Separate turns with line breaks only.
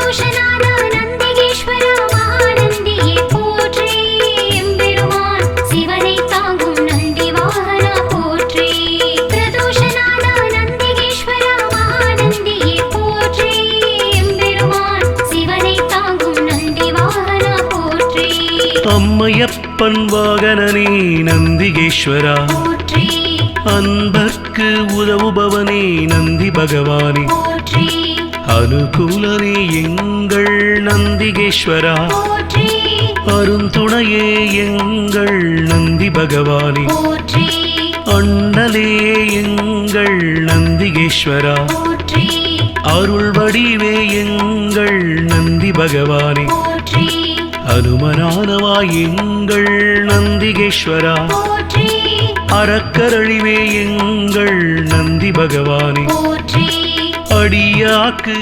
பிரதோஷநாதா நந்திகேஸ்வரா மகாநந்தியே போற்றி எம்பெருமான் சிவனை தாங்கும் நந்தி வாகனா போற்றி பிரதோஷநாதா நந்திகேஸ்வரா மகாநந்தியே போற்றி எம்பெருமான் சிவனை தாங்கும் நந்தி வாகனா போற்றி
அம்மையப்பன் வாகனனே நந்திகேஸ்வரா
போற்றி
அன்பர்க்கு உதவுபவனே நந்தி பகவானே
போற்றி
அனுகூலனே எங்கள் நந்திகேஸ்வரா
போற்றி
அருந்துணையே எங்கள் நந்தி பகவானே
போற்றி
அண்ணலே எங்கள் நந்திகேஸ்வரா
போற்றி
அருள் வடிவே எங்கள் நந்தி பகவானே
போற்றி
அனுமனானவா எங்கள் நந்திகேஸ்வரா
போற்றி
அறக்கரழிவே எங்கள் நந்தி பகவானே
போற்றி
அடியாக்கு